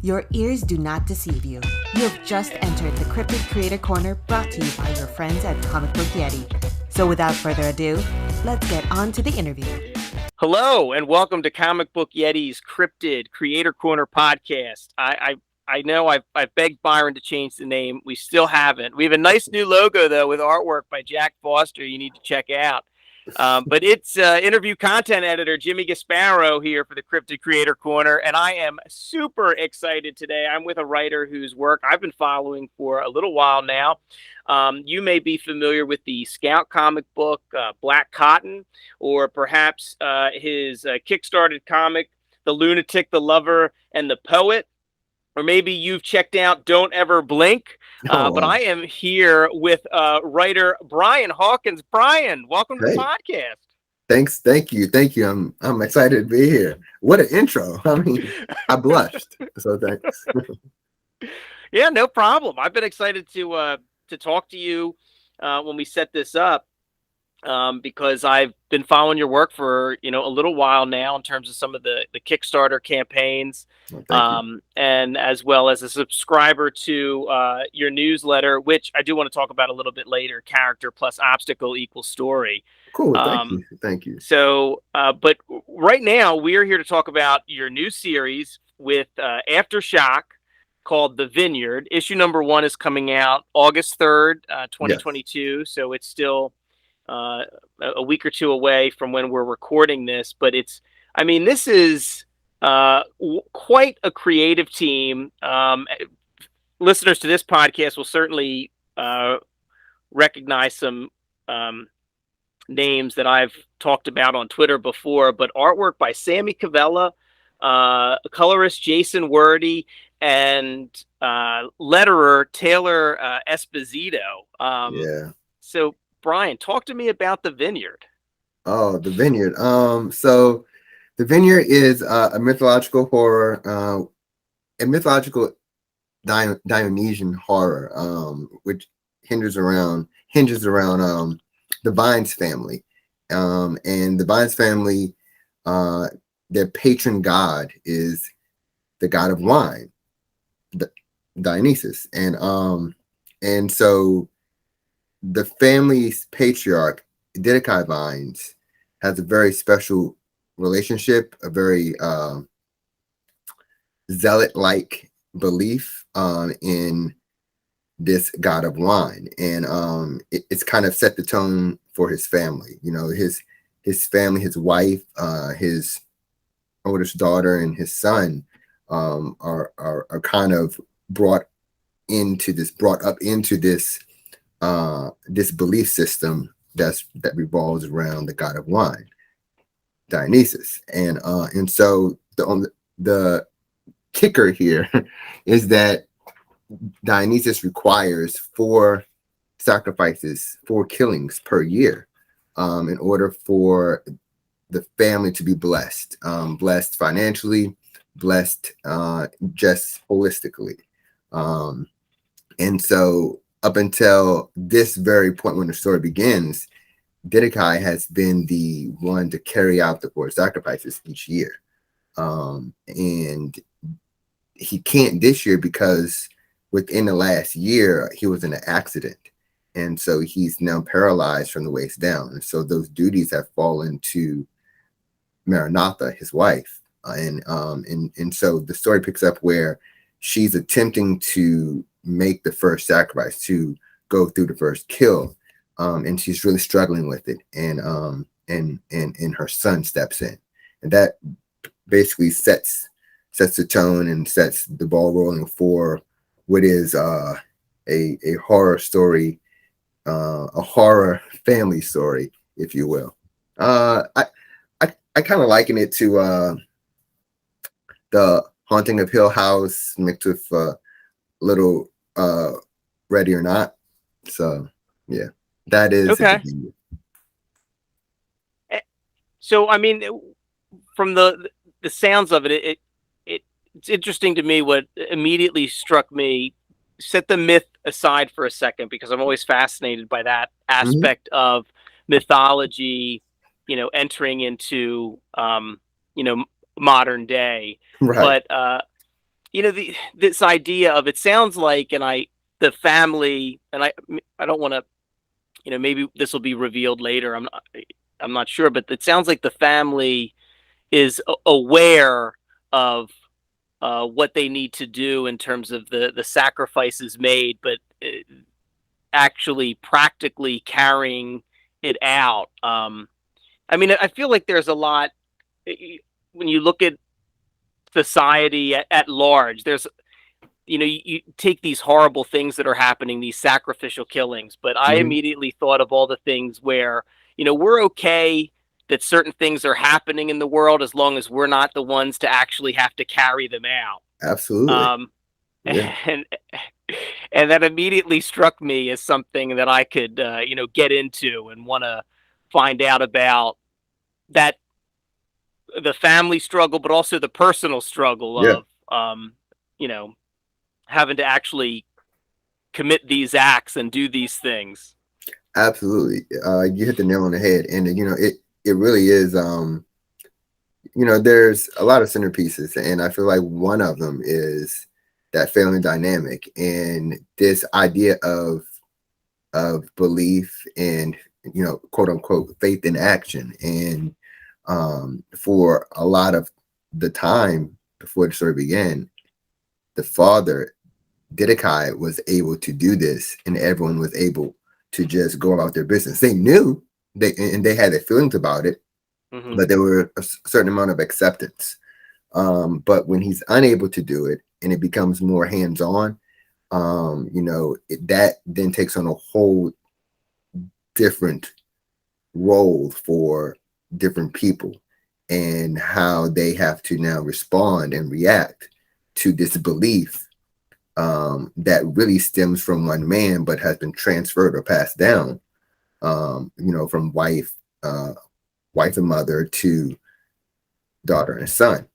Your ears do not deceive you. You have just entered the Cryptid Creator Corner, brought to you by your friends at Comic Book Yeti. So without further ado, let's get on to the interview. Hello, and welcome to Comic Book Yeti's Cryptid Creator Corner podcast. I know I've begged Byron to change the name. We still haven't. We have a nice new logo, though, with artwork by Jack Foster you need to check out. But it's interview content editor Jimmy Gasparo here for the Cryptid Creator Corner, and I am super excited today. I'm with a writer whose work I've been following for a little while now. You may be familiar with the Scout comic book, Black Cotton, or perhaps his Kickstarted comic, The Lunatic, the Lover, and the Poet. Or maybe you've checked out Don't Ever Blink. But I am here with writer Brian Hawkins. Brian, welcome to the podcast. Thanks. Thank you. I'm excited to be here. What an intro. I mean, I blushed. So thanks. Yeah, no problem. I've been excited to talk to you when we set this up. Because I've been following your work for, a little while now in terms of some of the Kickstarter campaigns, and as well as a subscriber to your newsletter, which I do want to talk about a little bit later, Character Plus Obstacle Equals Story. Cool. Thank you. So, but right now we're here to talk about your new series with Aftershock called The Vineyard. Issue number 1 is coming out August 3rd, 2022. Yes. So it's still a week or two away from when we're recording this, but this is quite a creative team. Listeners to this podcast will certainly recognize some names that I've talked about on Twitter before, but artwork by Sammy Cavella, colorist Jason Wordy, and letterer Taylor Esposito. So Brian, talk to me about The Vineyard. Oh, The Vineyard. So The Vineyard is a mythological horror, a mythological Dionysian horror, which hinges around the Vines family. And the Vines family, their patron god is the god of wine, Dionysus. And so the family's patriarch, Didakai Vines, has a very special relationship, a very zealot-like belief in this god of wine. And it's kind of set the tone for his family. His family, his wife, his oldest daughter, and his son are kind of brought up into this this belief system that revolves around the god of wine, Dionysus. And so the kicker here is that Dionysus requires 4 sacrifices, 4 killings per year, in order for the family to be blessed, blessed financially, blessed just holistically. And so up until this very point when the story begins, Didakai has been the one to carry out the 4 sacrifices each year. And he can't this year because within the last year, he was in an accident. And so he's now paralyzed from the waist down. And so those duties have fallen to Maranatha, his wife. And so the story picks up where she's attempting to make the first sacrifice, to go through the first kill, and she's really struggling with it, and her son steps in, and that basically sets the tone and sets the ball rolling for what is a horror story, a horror family story, if you will. I kind of liken it to the Haunting of Hill House mixed with little Ready or Not. So yeah, that is okay. So from the sounds of it, it's interesting to me. What immediately struck me, set the myth aside for a second, because I'm always fascinated by that aspect of mythology, entering into modern day. Right. But this idea of, it sounds like, the family, and I don't want to, maybe this will be revealed later. I'm not sure, but it sounds like the family is aware of what they need to do in terms of the sacrifices made, but actually practically carrying it out. I mean, I feel like there's a lot when you look at society at large. There's, you take these horrible things that are happening, these sacrificial killings, but I Mhm. immediately thought of all the things where, we're okay that certain things are happening in the world as long as we're not the ones to actually have to carry them out. Absolutely. Um, Yeah. and and that immediately struck me as something that I could, get into and want to find out about, that the family struggle, but also the personal struggle Yeah. of, you know, having to actually commit these acts and do these things. Absolutely. You hit the nail on the head. And it really is, there's a lot of centerpieces, and I feel like one of them is that family dynamic and this idea of belief and, quote unquote, faith in action. And for a lot of the time before the story began, the father, Didakai, was able to do this, and everyone was able to just go about their business. They knew they had their feelings about it, Hmm. but there were a certain amount of acceptance. But when he's unable to do it and it becomes more hands-on, that then takes on a whole different role for different people, and how they have to now respond and react to this belief, that really stems from one man but has been transferred or passed down, from wife and mother to daughter and son.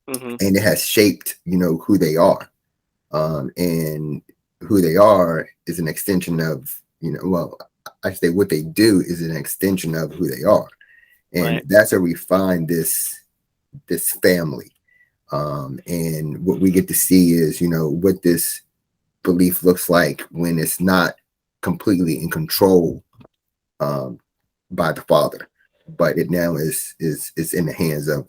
Hmm. And it has shaped, who they are. And who they are is an extension of, well, I say what they do is an extension of who they are. And Right. that's where we find this family. And what we get to see is, what this belief looks like when it's not completely in control, by the father, but it now is in the hands of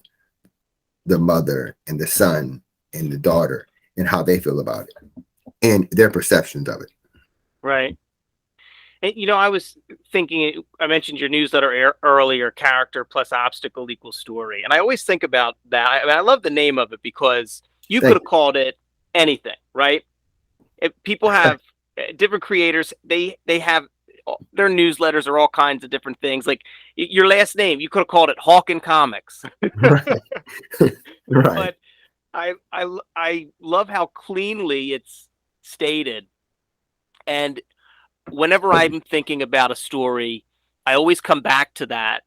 the mother and the son and the daughter, and how they feel about it and their perceptions of it. Right. And, I was thinking, I mentioned your newsletter earlier, character plus obstacle equals story. And I always think about that. I mean, I love the name of it because you could Thank have called it anything, right? If people have different creators, they have their newsletters are all kinds of different things. Like your last name, you could have called it Hawkins Comics. you. Right. Right. But I love how cleanly it's stated. And whenever I'm thinking about a story, I always come back to that,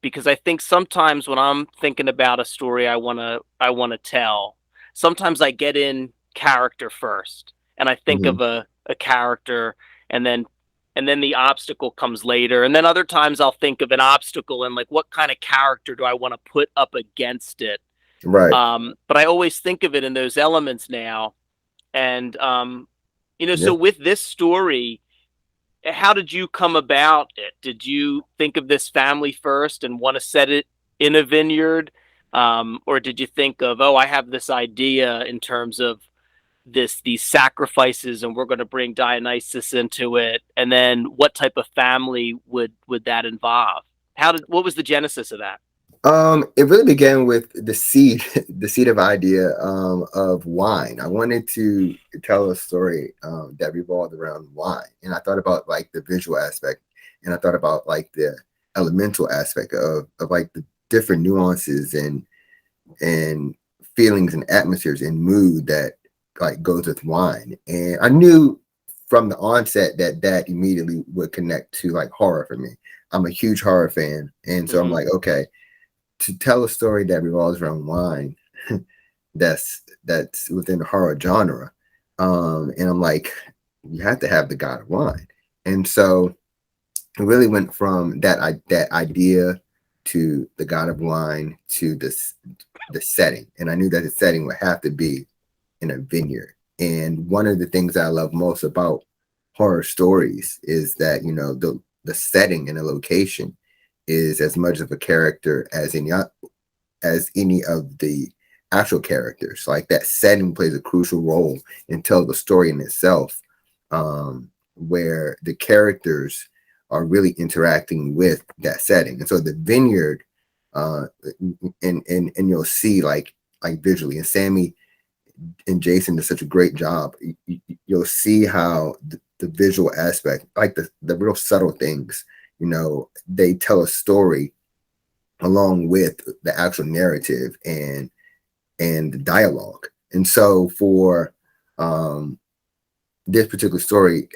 because I think sometimes when I'm thinking about a story I want to tell, sometimes I get in character first and I think Mhm. of a character, and then the obstacle comes later. And then other times I'll think of an obstacle and, like, what kind of character do I want to put up against it? Right. But I always think of it in those elements now. And Yeah. so with this story, how did you come about it? Did you think of this family first and want to set it in a vineyard? Or did you think of, oh, I have this idea in terms of these sacrifices, and we're going to bring Dionysus into it? And then what type of family would that involve? What was the genesis of that? It really began with the seed, the seed of idea, of wine. I wanted to tell a story, that revolved around wine, and I thought about like the visual aspect, and I thought about like the elemental aspect of like the different nuances and feelings and atmospheres and mood that like goes with wine. And I knew from the onset that that immediately would connect to like horror for me. I'm a huge horror fan, and so I'm Hmm. like, okay, to tell a story that revolves around wine, that's within the horror genre. And I'm like, you have to have the god of wine. And so it really went from that idea to the god of wine to the setting. And I knew that the setting would have to be in a vineyard. And one of the things I love most about horror stories is that, you know, the setting and the location is as much of a character as any of the actual characters. Like that setting plays a crucial role and tells the story in itself, where the characters are really interacting with that setting. And so the vineyard, and you'll see like visually, and Sammy and Jason did such a great job. You'll see how the visual aspect, like the real subtle things, you know, they tell a story along with the actual narrative and the dialogue. And so for this particular story,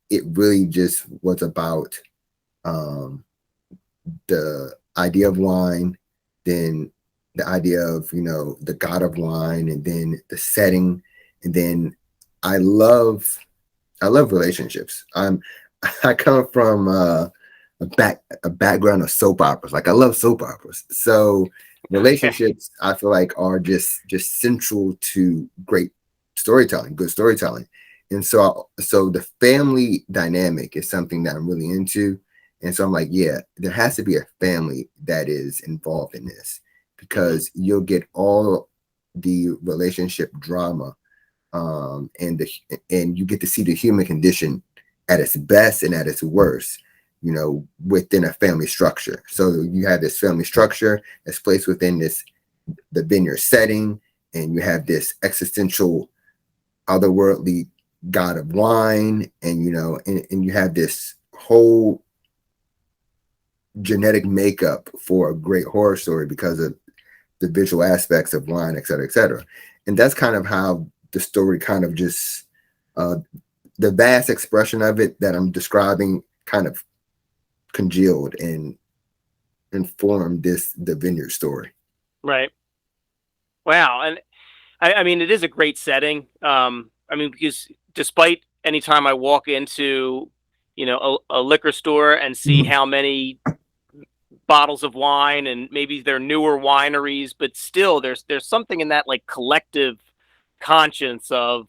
it really just was about the idea of wine, then the idea of, you know, the god of wine, and then the setting. And then I love relationships. I come from a background of soap operas. Like I love soap operas. So relationships, I feel like, are just central to great storytelling, good storytelling. And so the family dynamic is something that I'm really into. And so I'm like, yeah, there has to be a family that is involved in this, because you'll get all the relationship drama, and you get to see the human condition at its best and at its worst, you know, within a family structure. So you have this family structure that's placed within the vineyard setting, and you have this existential, otherworldly god of wine, and, you know, and you have this whole genetic makeup for a great horror story because of the visual aspects of wine, et cetera, et cetera. And that's kind of how the story kind of just, the vast expression of it that I'm describing kind of congealed and informed the vineyard story. Right. Wow. And I mean, it is a great setting. I mean, because despite any time I walk into, you know, a liquor store and see how many bottles of wine, and maybe they're newer wineries, but still there's something in that like collective conscience of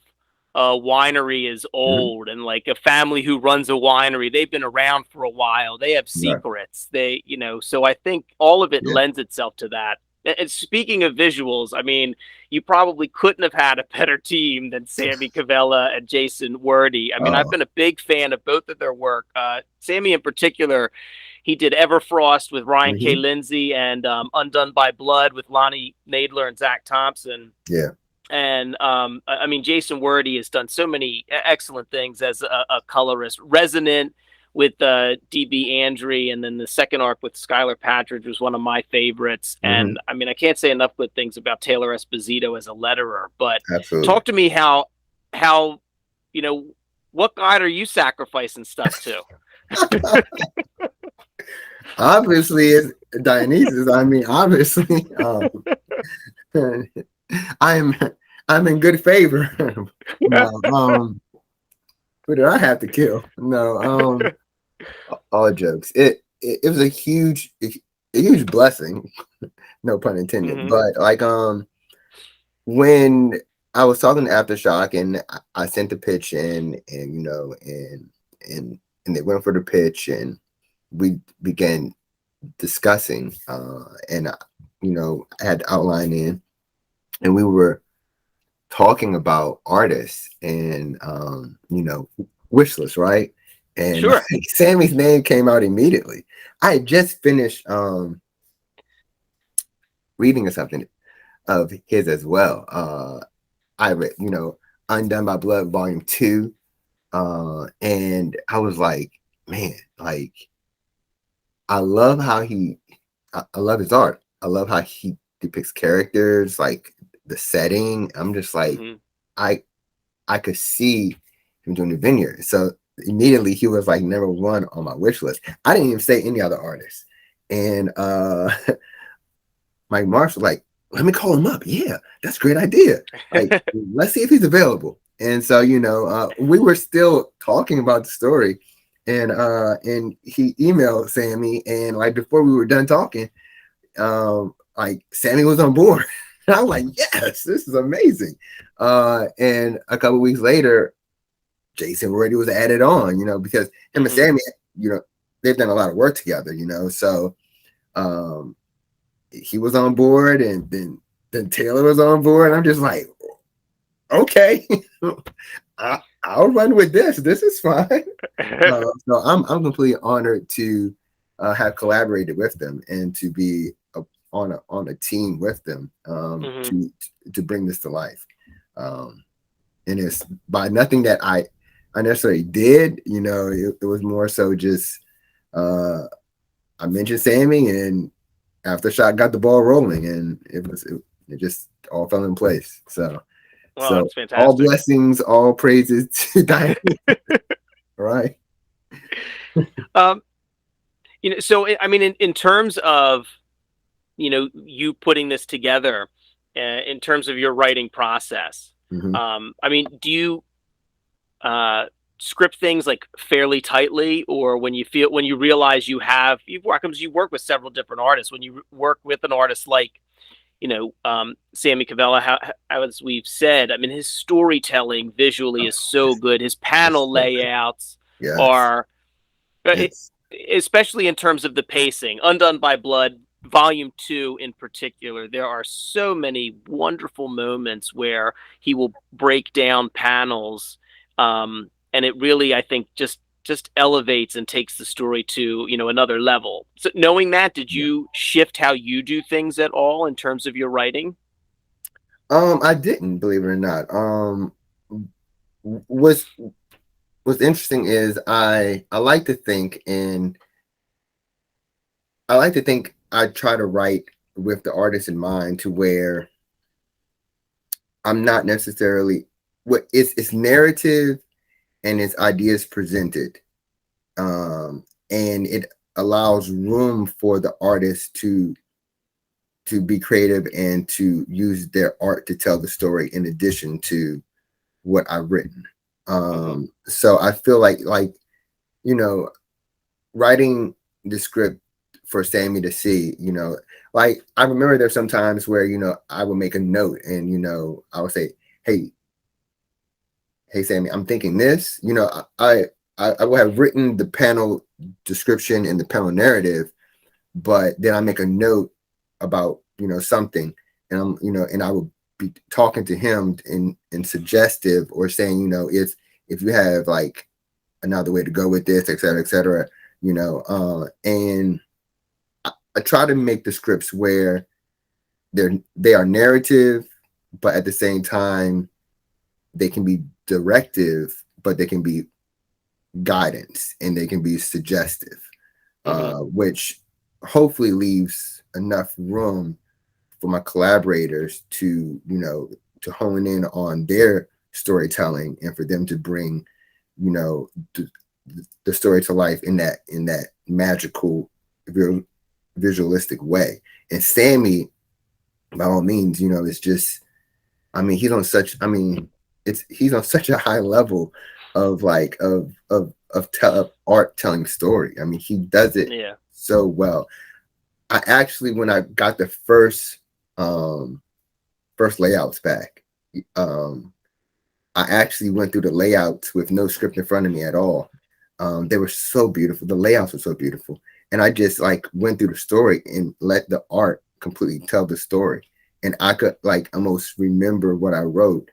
a winery is old, and like a family who runs a winery, they've been around for a while, they have secrets, they, you know, so I think all of it lends itself to that. And speaking of visuals, I mean, you probably couldn't have had a better team than Sammy Cavella and Jason Wordie. I mean, I've been a big fan of both of their work. Sammy in particular, he did Everfrost with Ryan K. Lindsay, and Undone by Blood with Lonnie Nadler and Zach Thompson. Yeah. And I mean, Jason Wordie has done so many excellent things as a colorist. Resonant with D.B. Andre, and then the second arc with Skylar Patridge was one of my favorites. And I mean, I can't say enough good things about Taylor Esposito as a letterer. But talk to me how you know, what guide are you sacrificing stuff to? Obviously, it's Dionysus. I mean, obviously, I'm in good favor. No, who did I have to kill? No, all jokes. It was a huge blessing, no pun intended. But like, when I was talking to Aftershock and I sent the pitch in, and, you know, and they went for the pitch, and we began discussing, and, you know, I had the outline in, and we were talking about artists and, you know, wish list, right? And Sammy's name came out immediately. I had just finished reading something of his as well. I read, you know, Undone by Blood Volume 2, and I was like, man, like, I love how I love his art. I love how he depicts characters, like the setting. I'm just like, I could see him doing the Vineyard. So immediately he was like number one on my wish list. I didn't even say any other artists. And Mike Marsh was like, let me call him up. Yeah, that's a great idea. Like, let's see if he's available. And so, you know, we were still talking about the story, and he emailed Sammy, and like before we were done talking, like Sammy was on board. And I'm like, yes, this is amazing. And a couple weeks later, Jason already was added on, because him and Sammy, they've done a lot of work together, so he was on board, and then Taylor was on board, and I'm just like, okay, I'll run with this. This is fine. So I'm completely honored to have collaborated with them and to be on a team with them to bring this to life. And it's by nothing that I necessarily did. It was more so just I mentioned Sammy, and Aftershock got the ball rolling, and it just all fell in place. So. Well, So that's fantastic. All blessings, all praises to Diane. Right. So I mean, in terms of, you putting this together, in terms of your writing process, I mean, do you script things like fairly tightly, or when you realize you work with several different artists, when you work with an artist like, Sammy Cavella, as we've said, I mean, his storytelling visually is so good. His panel layouts are, especially in terms of the pacing, Undone by Blood, Volume 2 in particular, there are so many wonderful moments where he will break down panels, and it really, I think, just elevates and takes the story to, another level. So knowing that, did you shift how you do things at all in terms of your writing? I didn't, believe it or not. What's interesting is I like to think I try to write with the artist in mind, to where I'm not necessarily it's narrative and its ideas presented, and it allows room for the artist to be creative and to use their art to tell the story in addition to what I've written. So I feel like writing the script for Sammy to see, like I remember there's some times where I would make a note, and I would say, hey Sammy, I'm thinking this. I would have written the panel description and the panel narrative, but then I make a note about something, and and I would be talking to him in suggestive, or saying, if you have like another way to go with this, et cetera, and I try to make the scripts where they are narrative, but at the same time they can be directive, but they can be guidance, and they can be suggestive, which hopefully leaves enough room for my collaborators to hone in on their storytelling, and for them to bring the story to life in that magical visualistic way. And Sammy, by all means, it's just, I mean, he's on such a high level of art telling story. I mean, he does it so well. I actually, when I got the first layouts back, I actually went through the layouts with no script in front of me at all. They were so beautiful. The layouts were so beautiful. And I just went through the story and let the art completely tell the story. And I could almost remember what I wrote,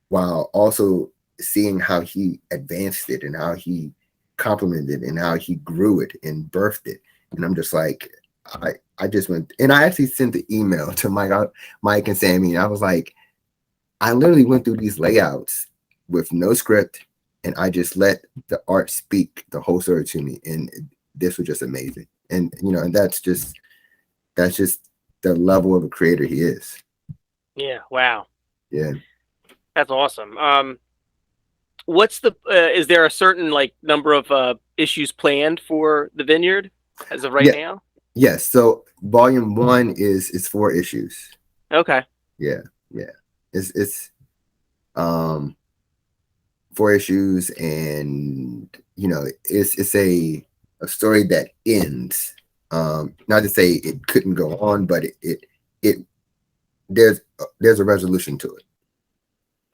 while also seeing how he advanced it, and how he complemented it, and how he grew it and birthed it. And I'm just like, I just went, and I actually sent the email to Mike and Sammy, and I was like, I literally went through these layouts with no script, and I just let the art speak the whole story to me, and this was just amazing. And and that's just the level of a creator he is. Yeah. Wow. Yeah. That's awesome. What's is there a certain number of issues planned for the Vineyard as of right now? Yes. So volume 1 is 4 issues. Okay. Yeah. It's 4 issues, and it's a story that ends. Not to say it couldn't go on, but it there's there's a resolution to it.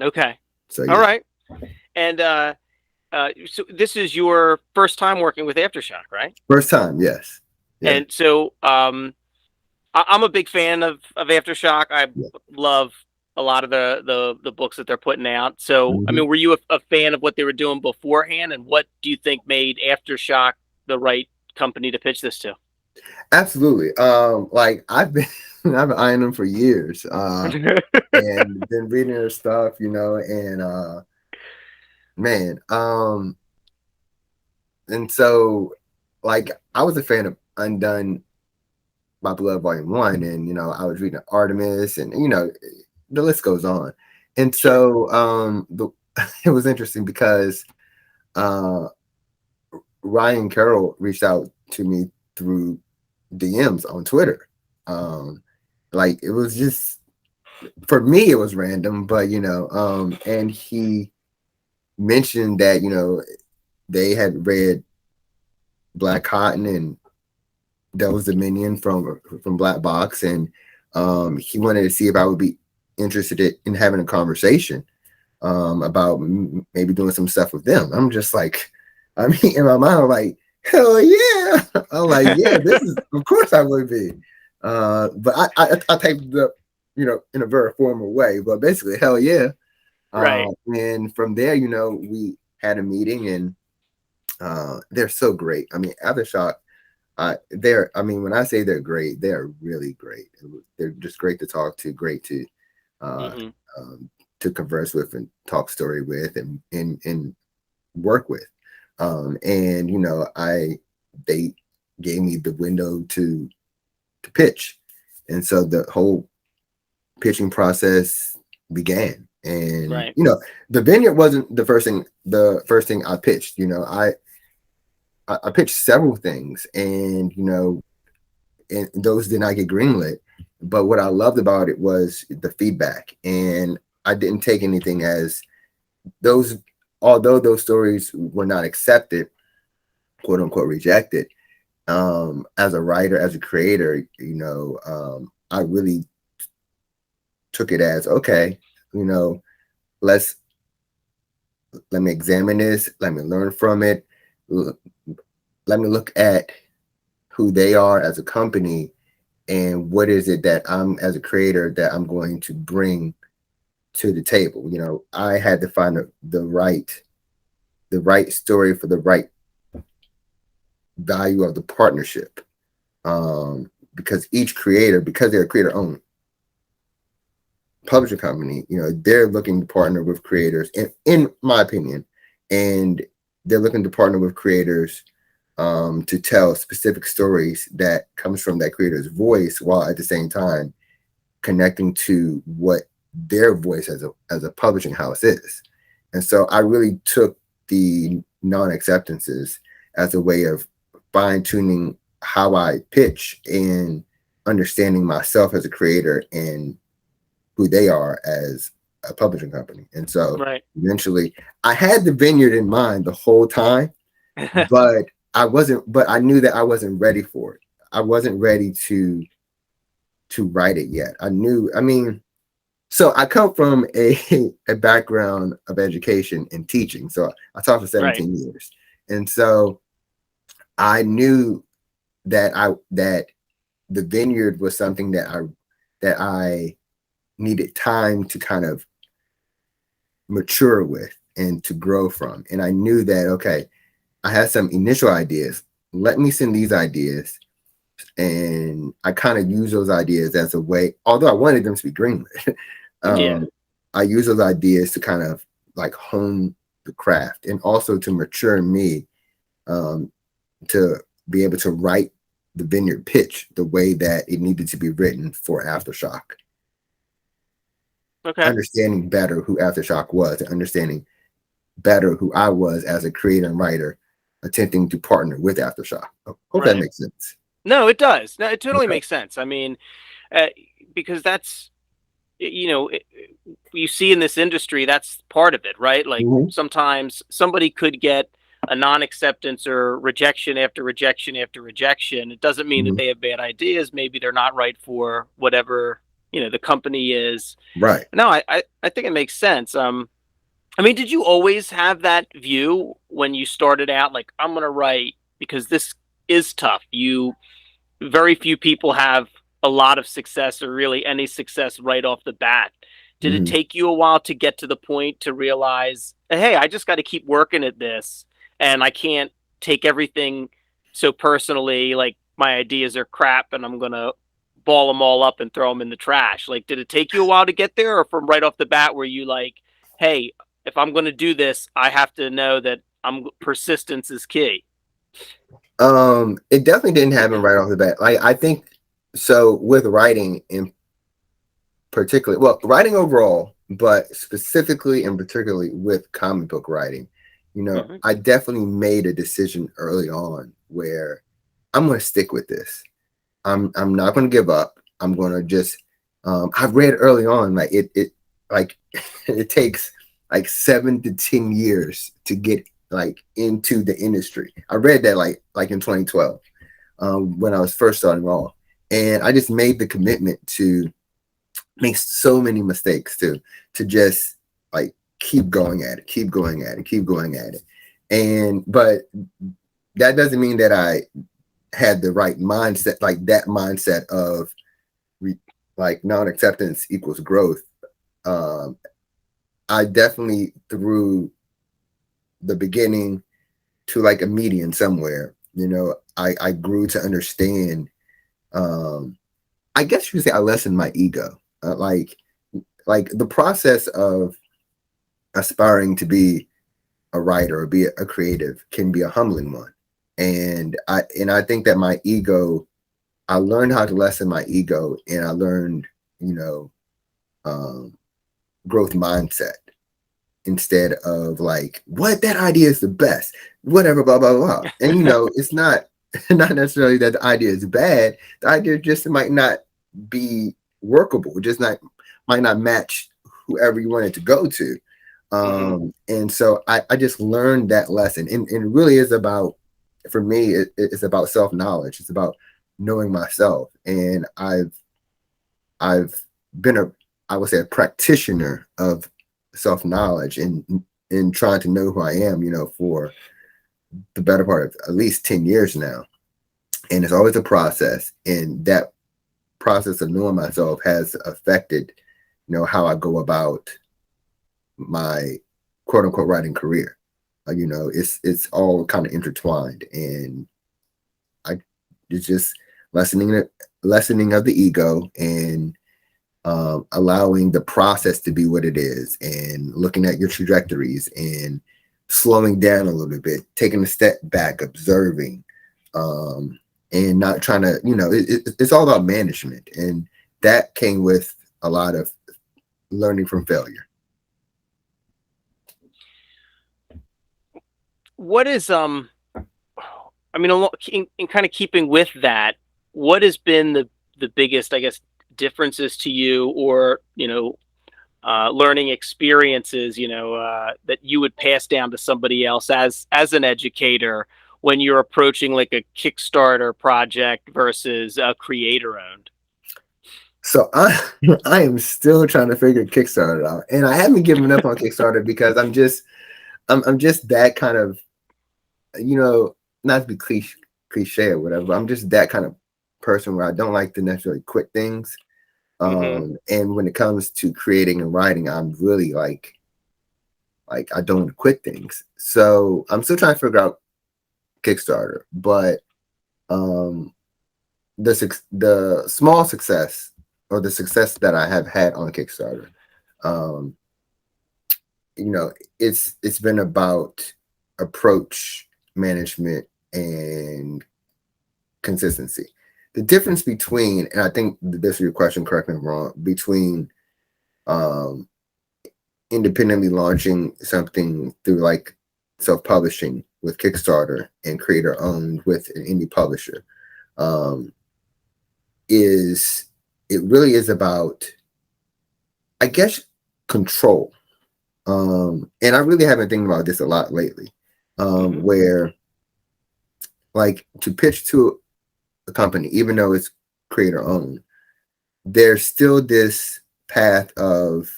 Okay. So All right. And so this is your first time working with Aftershock, right? First time, yes. Yeah. And so I'm a big fan of Aftershock. I love a lot of the books that they're putting out. So I mean, were you a fan of what they were doing beforehand, and what do you think made Aftershock the right company to pitch this to? Absolutely. Like I've been eyeing them for years. And been reading their stuff, and man, and so like I was a fan of Undone by Blood Volume 1, and I was reading Artemis, and the list goes on. And so it was interesting because Ryan Carroll reached out to me through DMs on Twitter. Like it was just, for me it was random, but and he mentioned that they had read Black Cotton and Devil's Dominion from Black Box, and he wanted to see if I would be interested in having a conversation about maybe doing some stuff with them. I'm just like, I mean, in my mind, I'm like, hell yeah. I'm like, yeah, this is, of course I would be. But I typed it up, in a very formal way, but basically, hell yeah. Right. And from there, we had a meeting, and they're so great. I mean, Aftershock, when I say they're great, they're really great. They're just great to talk to, great to converse with and talk story with and work with. And they gave me the window to pitch. And so the whole pitching process began. And the Vineyard wasn't the first thing I pitched. I pitched several things, and and those did not get greenlit. But what I loved about it was the feedback, and I didn't take anything as those, although those stories were not accepted, quote unquote rejected. As a writer, as a creator, I really took it as, okay, let me examine this, let me learn from it, let me look at who they are as a company, and what is it that I'm, as a creator, that I'm going to bring to the table. I had to find the right story for the right value of the partnership, because each creator, because they're a creator owned publishing company, they're looking to partner with creators, in my opinion, and they're looking to partner with creators to tell specific stories that comes from that creator's voice, while at the same time connecting to what their voice as a publishing house is. And so I really took the non-acceptances as a way of fine-tuning how I pitch and understanding myself as a creator and who they are as a publishing company. And so eventually I had the Vineyard in mind the whole time, but I knew that I wasn't ready for it. I wasn't ready to write it yet. So I come from a background of education and teaching. So I taught for 17 years. And so I knew that the Vineyard was something that I needed time to kind of mature with and to grow from. And I knew that, okay, I had some initial ideas. Let me send these ideas. And I kind of use those ideas as a way, although I wanted them to be greenlit, I use those ideas to kind of like hone the craft, and also to mature me, to be able to write the Vineyard pitch the way that it needed to be written for Aftershock. Okay. Understanding better who Aftershock was, and understanding better who I was as a creator and writer attempting to partner with Aftershock. Hope that makes sense. No, it does. No, it totally makes sense. I mean, because that's, you see in this industry, that's part of it, right? Like sometimes somebody could get a non-acceptance or rejection after rejection after rejection. It doesn't mean that they have bad ideas. Maybe they're not right for whatever the company is. Right. No, I think it makes sense. I mean, did you always have that view when you started out? Like, I'm going to write because this is tough. Very few people have a lot of success or really any success right off the bat. Did it Mhm. take you a while to get to the point to realize, hey, I just got to keep working at this and I can't take everything so personally, like my ideas are crap and I'm going to ball them all up and throw them in the trash? Like, did it take you a while to get there, or from right off the bat were you like, hey, if I'm going to do this, I have to know that persistence is key? It definitely didn't happen right off the bat. Like, I think so with writing in particular, well, writing overall, but specifically and particularly with comic book writing, Hmm. I definitely made a decision early on where I'm going to stick with this. I'm not going to give up. I'm going to just I read early on like it like it takes like 7 to 10 years to get like into the industry. I read that like in 2012 when I was first starting off, and I just made the commitment to make so many mistakes to just like keep going at it, keep going at it, keep going at it. And but that doesn't mean that I had the right mindset, like that mindset of like non-acceptance equals growth. Um, I definitely through the beginning to like a median somewhere, I grew to understand. I guess you could say I lessened my ego. Like the process of aspiring to be a writer or be a creative can be a humbling one. And I think that my ego, I learned how to lessen my ego, and I learned, um, growth mindset instead of like, what, that idea is the best, whatever, blah, blah, blah. And, it's not, not necessarily that the idea is bad. The idea just might not be workable. It just might not match whoever you want it to go to. Hmm. And so I just learned that lesson. And it really is about, for me, it's about self-knowledge. It's about knowing myself. And I've been I would say a practitioner of self-knowledge and in trying to know who I am, for the better part of at least 10 years now. And it's always a process. And that process of knowing myself has affected, how I go about my quote unquote writing career. It's all kind of intertwined, and it's just lessening of the ego, and allowing the process to be what it is, and looking at your trajectories and slowing down a little bit, taking a step back, observing, and not trying to, it's all about management. And that came with a lot of learning from failure. What is I mean, in kind of keeping with that, what has been the biggest, I guess, differences to you, or learning experiences, that you would pass down to somebody else as an educator when you're approaching like a Kickstarter project versus a creator owned? So I am still trying to figure Kickstarter out, and I haven't given up on Kickstarter because I'm just that kind of, not to be cliche or whatever, but I'm just that kind of person where I don't like to necessarily quit things. Hmm. And when it comes to creating and writing, I'm really like I don't want to quit things. So I'm still trying to figure out Kickstarter, but the small success, or the success that I have had on Kickstarter, um, it's been about approach, management, and consistency. The difference between, and I think this is your question, correct me if I'm wrong, between um, independently launching something through like self-publishing with Kickstarter and creator owned with an indie publisher, um, is it really is about, I guess, control. And I really have been thinking about this a lot lately, Hmm. where like to pitch to a company, even though it's creator owned, there's still this path of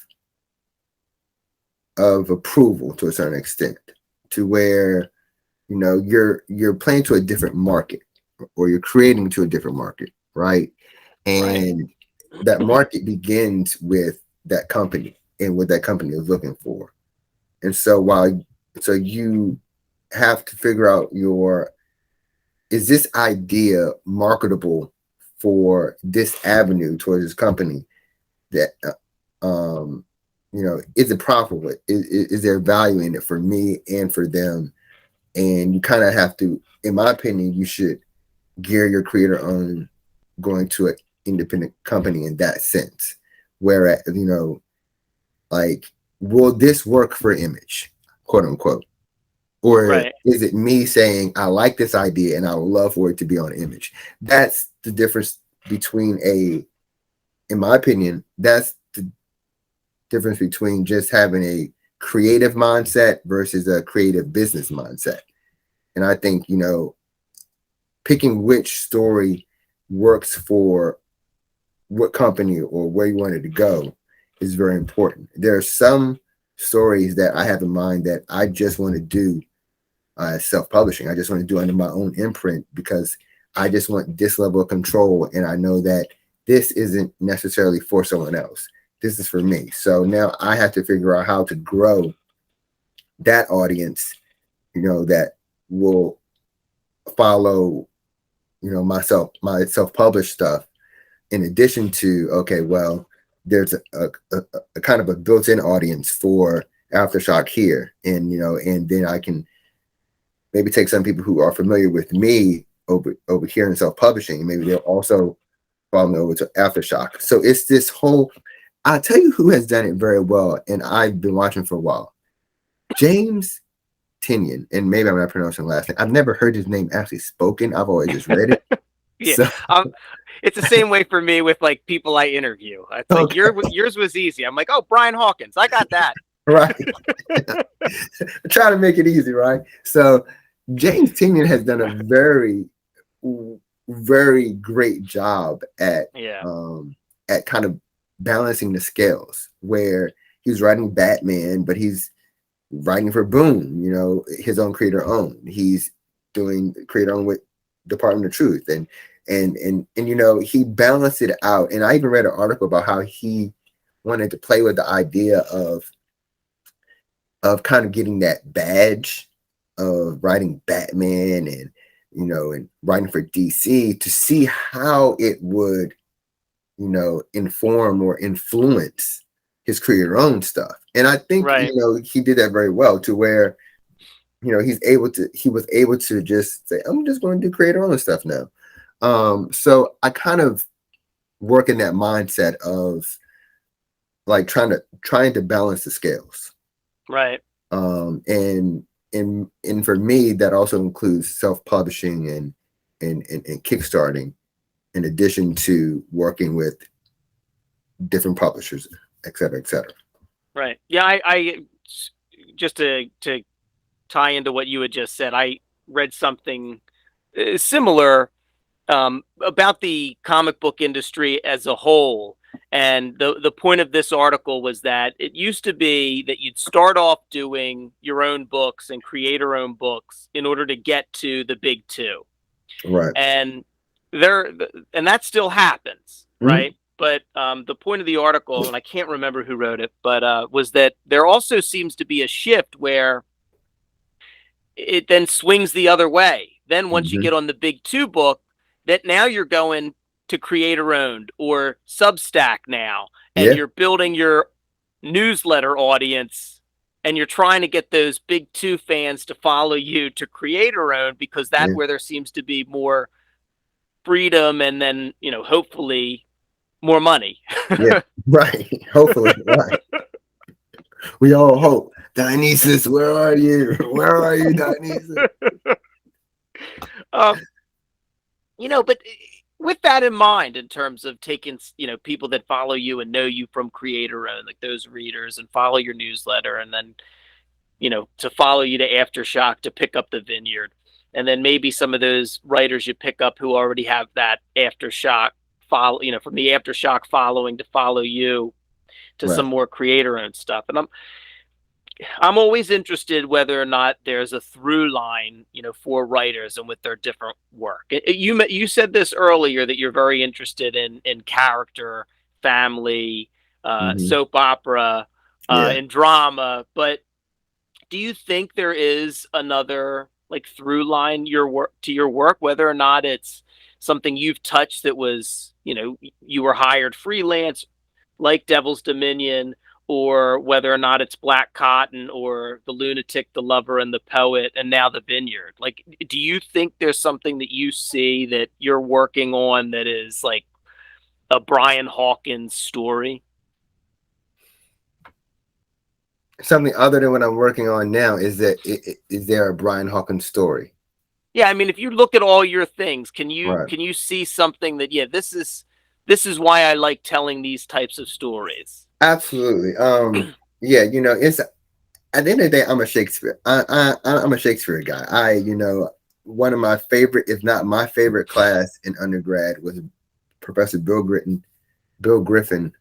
approval to a certain extent, to where, you know, you're playing to a different market, or you're creating to a different market, right? And that market begins with that company and what that company is looking for. And so so you have to figure out is this idea marketable for this avenue towards this company, that you know, is it profitable? Is there value in it for me and for them? And you kind of have to, in my opinion, you should gear your creator on going to an independent company in that sense. Whereas, you know, like, will this work for image, quote unquote? Or is it me saying, I like this idea and I would love for it to be on image? That's the difference between in my opinion, that's the difference between just having a creative mindset versus a creative business mindset. And I think, you know, picking which story works for what company or where you want it to go is very important. There are some stories that I have in mind that I just want to do self-publishing. I just want to do under my own imprint, because I just want this level of control. And I know that this isn't necessarily for someone else. This is for me. So now I have to figure out how to grow that audience, you know, that will follow, you know, my self-published stuff, in addition to, okay, well, there's a kind of a built-in audience for Aftershock here. And, you know, and then I can maybe take some people who are familiar with me over here in self-publishing, and maybe they'll also follow me over to Aftershock. So it's this whole, I'll tell you who has done it very well, and I've been watching for a while. James Tinian, and maybe I'm not pronouncing the last name. I've never heard his name actually spoken. I've always just read it. Yeah, so. It's the same way for me with like people I interview. It's like yours was easy. I'm like, oh, Brian Hawkins, I got that. Right. Trying to make it easy, right? So James Tinian has done a very, very great job at kind of balancing the scales, where he's writing Batman, but he's writing for Boom, you know, his own creator owned. He's doing creator owned with Department of Truth, and you know, he balanced it out. And I even read an article about how he wanted to play with the idea of kind of getting that badge of writing Batman and, you know, and writing for DC, to see how it would, you know, inform or influence his creator own stuff. And I think, you know, he did that very well, to where, you know, he was able to just say, I'm just going to do creator own stuff now. So I kind of work in that mindset of like trying to balance the scales. Right. And for me, that also includes self-publishing and kickstarting, in addition to working with different publishers, et cetera, et cetera. Right. Yeah. I just to tie into what you had just said, I read something similar about the comic book industry as a whole. And the point of this article was that it used to be that you'd start off doing your own books and creator-owned books in order to get to the big two. Right. And that still happens, right? But the point of the article, and I can't remember who wrote it, but was that there also seems to be a shift where it then swings the other way. Then once you get on the big two book, that now you're going to creator owned or Substack now, and you're building your newsletter audience, and you're trying to get those big two fans to follow you to creator owned, because that's where there seems to be more freedom, and then, you know, hopefully more money. Yeah, right. Hopefully, right. We all hope. Dionysus, where are you? Where are you, Dionysus? You know, but with that in mind, in terms of taking, you know, people that follow you and know you from creator owned, like those readers, and follow your newsletter, and then, you know, to follow you to Aftershock to pick up the Vineyard, and then maybe some of those writers you pick up who already have that Aftershock follow, from the Aftershock following to follow you to Right. some more creator-owned stuff. And I'm always interested whether or not there's a through line, for writers and with their different work. You said this earlier that you're very interested in character, family, Hmm. soap opera, Yeah. and drama. But do you think there is another like through line to your work, whether or not it's something you've touched that was, you were hired freelance, like Devil's Dominion, or whether or not it's Black Cotton or The Lunatic, The Lover, and the Poet, and now The Vineyard? Like, do you think there's something that you see that you're working on that is like a Brian Hawkins story? Something other than what I'm working on now is there a Brian Hawkins story? Yeah, I mean, if you look at all your things, can you Right. can you see something that, yeah, this is why I like telling these types of stories? Absolutely. Yeah, it's at the end of the day, I'm a Shakespeare. I'm a Shakespeare guy. One of my favorite, if not my favorite class in undergrad was Professor Bill Griffin,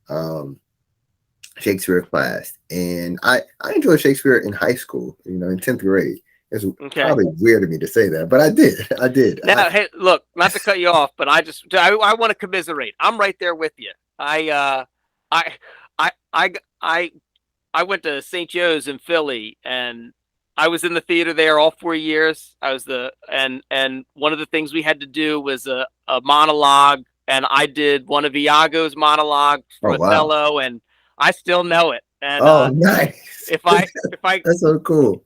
Shakespeare class. And I enjoyed Shakespeare in high school, in 10th grade. It's Okay. probably weird of me to say that, but I did. I did. Now, hey, look, not to cut you off, but I want to commiserate. I'm right there with you. I I I I I went to St. Joe's in Philly, and I was in the theater there all 4 years. I was and one of the things we had to do was a monologue, and I did one of Iago's monologues for Oh, wow. Othello, and I still know it. And Oh, nice. if I That's so cool.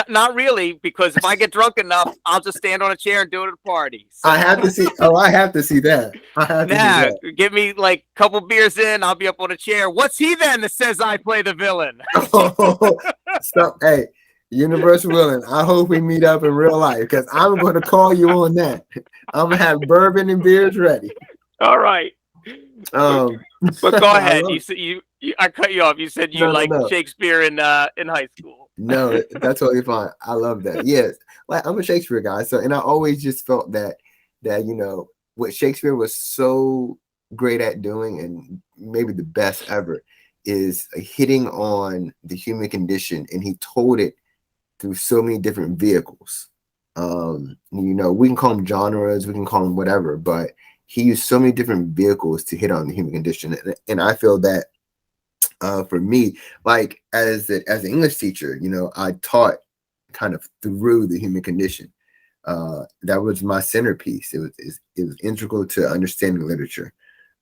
not really, because if I get drunk enough, I'll just stand on a chair and do it at a party. So I have to see. Oh, I have to see that. I have to see now, that. give me like a couple beers in, I'll be up on a chair. What's he then that says I play the villain? Oh, so, hey, Universal Willing, I hope we meet up in real life because I'm going to call you on that. I'm going to have bourbon and beers ready. All right. Um, But go I ahead. love You it. said I cut you off. You said you No, no, liked no. Shakespeare in high school. No, that's totally fine. I love that. Yes, like I'm a Shakespeare guy, so and I always just felt that what Shakespeare was so great at doing, and maybe the best ever, is hitting on the human condition, and he told it through so many different vehicles. We can call them genres, we can call them whatever, but he used so many different vehicles to hit on the human condition, and I feel that for me, like as an English teacher, I taught kind of through the human condition. That was my centerpiece. It was integral to understanding literature.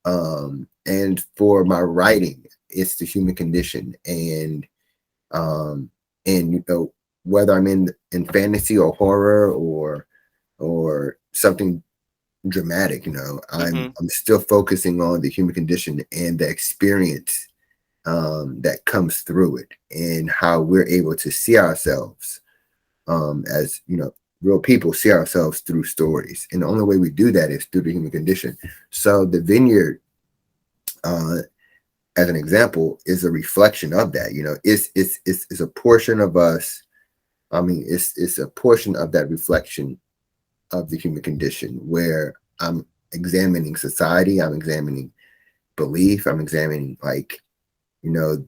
And for my writing, it's the human condition, and whether I'm in fantasy or horror or something dramatic, I'm still focusing on the human condition and the experience that comes through it, and how we're able to see ourselves as real people, see ourselves through stories, and the only way we do that is through the human condition. So the Vineyard, as an example, is a reflection of that. It's a portion of us. I mean, it's a portion of that reflection of the human condition, where I'm examining society, I'm examining belief, I'm examining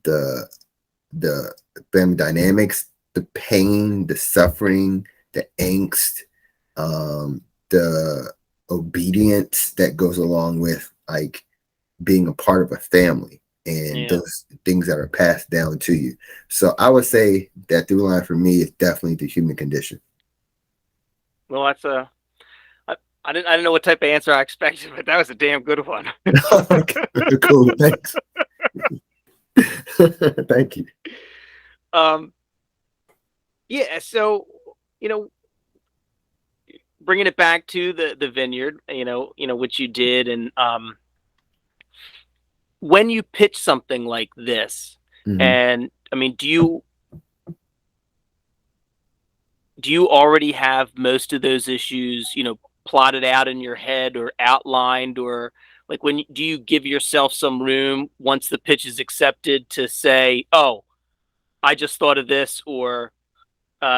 the family dynamics, the pain, the suffering, the angst, the obedience that goes along with being a part of a family, and those things that are passed down to you. So I would say that through line for me is definitely the human condition. Well, that's I didn't know what type of answer I expected, but that was a damn good one. Okay, cool, thanks. Thank you. Yeah, so bringing it back to the Vineyard, what you did, and when you pitch something like this, and I mean, do you already have most of those issues, plotted out in your head or outlined, or like do you give yourself some room once the pitch is accepted to say, oh, I just thought of this, or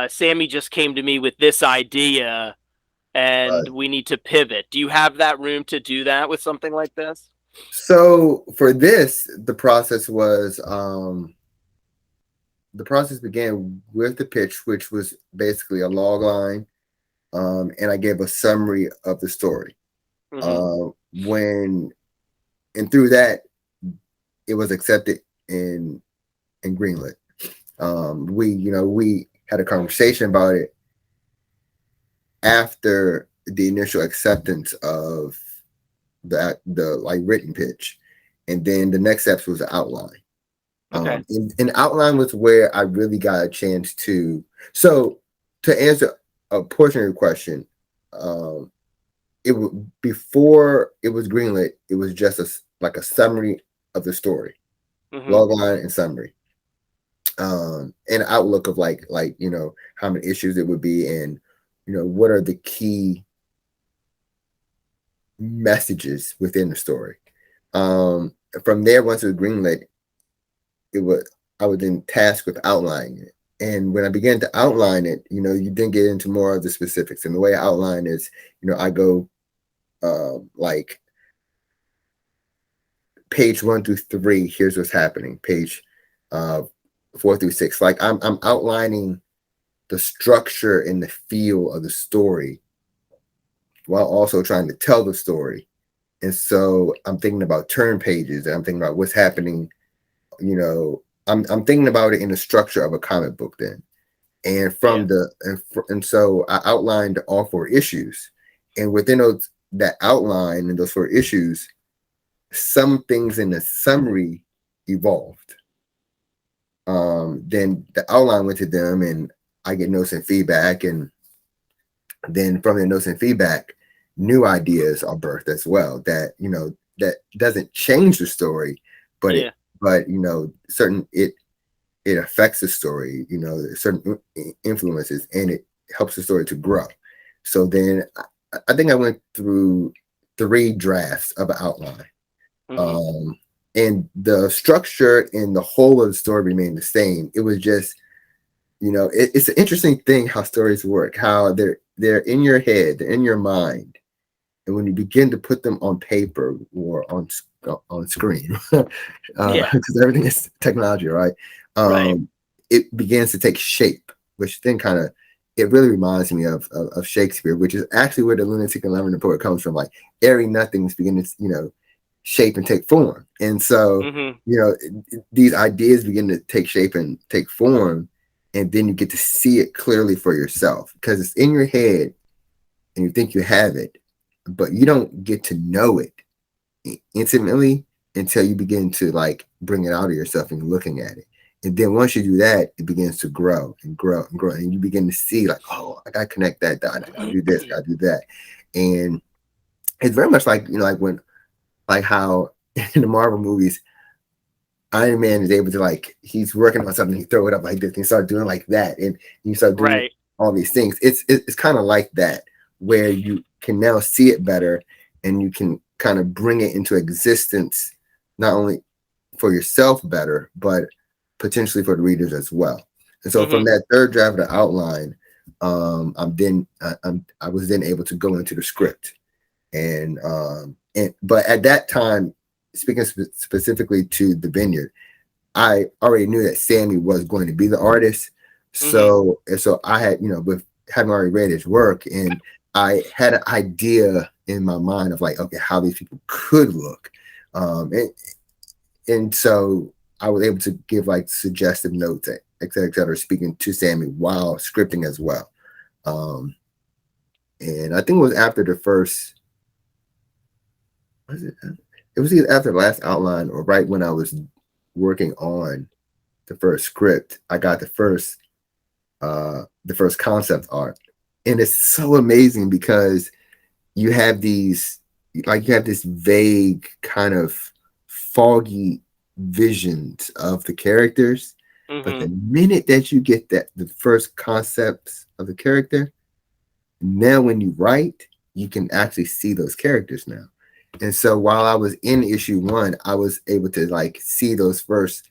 Sammy just came to me with this idea, and we need to pivot. Do you have that room to do that with something like this? So for this, the process began with the pitch, which was basically a log line, and I gave a summary of the story. When and through that, it was accepted and greenlit. We had a conversation about it after the initial acceptance of the like written pitch, and then the next steps was the outline. Okay. And outline was where I really got a chance to. So to answer a portion of your question, before it was greenlit, it was just like a summary of the story, log line and summary, and outlook of like how many issues it would be, and what are the key messages within the story. From there, once it was greenlit, I was then tasked with outlining it. And when I began to outline it, you then get into more of the specifics. And the way I outline is, I go like page 1 through 3, here's what's happening. Page 4 through 6. Like I'm outlining the structure and the feel of the story while also trying to tell the story. And so I'm thinking about turn pages, and I'm thinking about what's happening. I'm thinking about it in the structure of a comic book then. And so I outlined all 4 issues. And within that outline and those 4 issues, some things in the summary evolved. Then the outline went to them, and I get notes and feedback. And then from the notes and feedback, new ideas are birthed as well that that doesn't change the story, but it affects the story, certain influences, and it helps the story to grow. So then I think I went through 3 drafts of an outline. And the structure and the whole of the story remained the same. It was just, it's an interesting thing how stories work, how they're in your head, they're in your mind. And when you begin to put them on paper or on screen, because everything is technology, right? It begins to take shape, which then it really reminds me of Shakespeare, which is actually where the lunatic and lavender poet comes from. Like airy nothings begin to, shape and take form. And so, these ideas begin to take shape and take form, and then you get to see it clearly for yourself because it's in your head and you think you have it, but you don't get to know it intimately until you begin to like bring it out of yourself and looking at it. And then once you do that, it begins to grow and grow and grow. And you begin to see like, oh, I gotta connect that dot. I gotta do this, gotta do that. And it's very much like, like how in the Marvel movies, Iron Man is able to he's working on something, he throw it up like this, and he start doing like that, and you start doing all these things. It's kind of like that, where you can now see it better, and you can kind of bring it into existence, not only for yourself better, but potentially for the readers as well. And so from that 3rd draft of the outline, I was then able to go into the script, but at that time, speaking specifically to the Vineyard, I already knew that Sammy was going to be the artist. So I had, with having already read his work, and I had an idea in my mind of like, okay, how these people could look. And so I was able to give like suggestive notes, et cetera, speaking to Sammy while scripting as well. And I think it was after the first, it was either after the last outline or right when I was working on the first script, I got the first concept art. And it's so amazing because you have this vague kind of foggy visions of the characters. But the minute that you get the first concepts of the character, now when you write, you can actually see those characters now. And so while I was in issue 1, I was able to see those first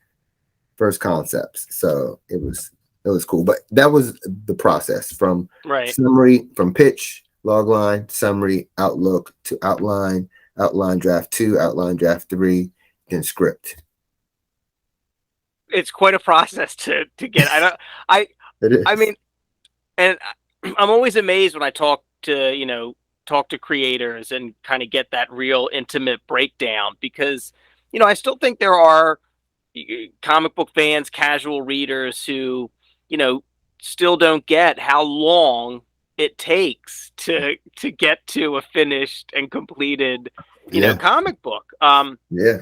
concepts. So it was cool. But that was the process from summary, from pitch, log line, summary, outlook to outline, outline draft 2, outline draft 3, then script. It's quite a process to get. It is. I mean, and I'm always amazed when I talk to creators and kind of get that real intimate breakdown, because I still think there are comic book fans, casual readers who still don't get how long it takes to get to a finished and completed comic book. Yeah.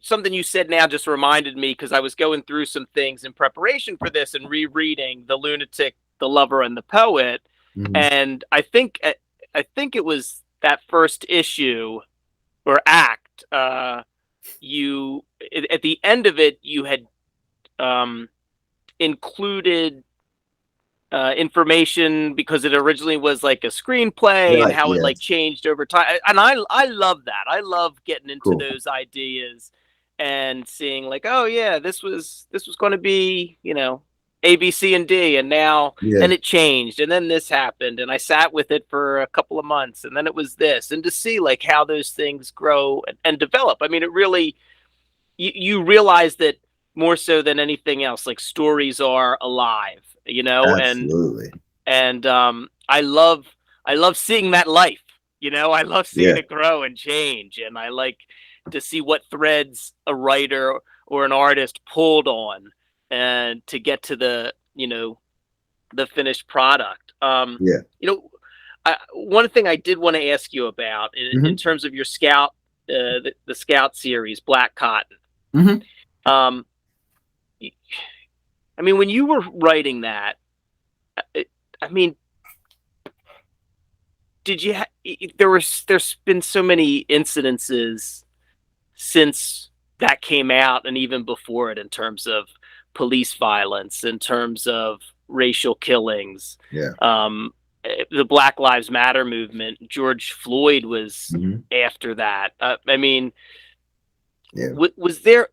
Something you said now just reminded me, because I was going through some things in preparation for this and rereading The Lunatic, The Lover, and the Poet, and I think it was that first issue or act. You at the end of it, you had included information, because it originally was like a screenplay, and how it like changed over time. And I love that. I love getting into those ideas and seeing like, oh yeah, this was going to be, A, B, C, and D, and now and it changed, and then this happened, and I sat with it for a couple of months, and then it was this, and to see like how those things grow and develop. I mean, it really, you realize that more so than anything else, like, stories are alive, Absolutely. and I love seeing that life, I love seeing it grow and change, and I like to see what threads a writer or an artist pulled on, and to get to the finished product. One thing I did want to ask you about in terms of your Scout, the Scout series, Black Cotton. I mean, when you were writing that, did you? There's been so many incidences since that came out, and even before it, in terms of police violence, in terms of racial killings. The Black Lives Matter movement. George Floyd was after that. Was there,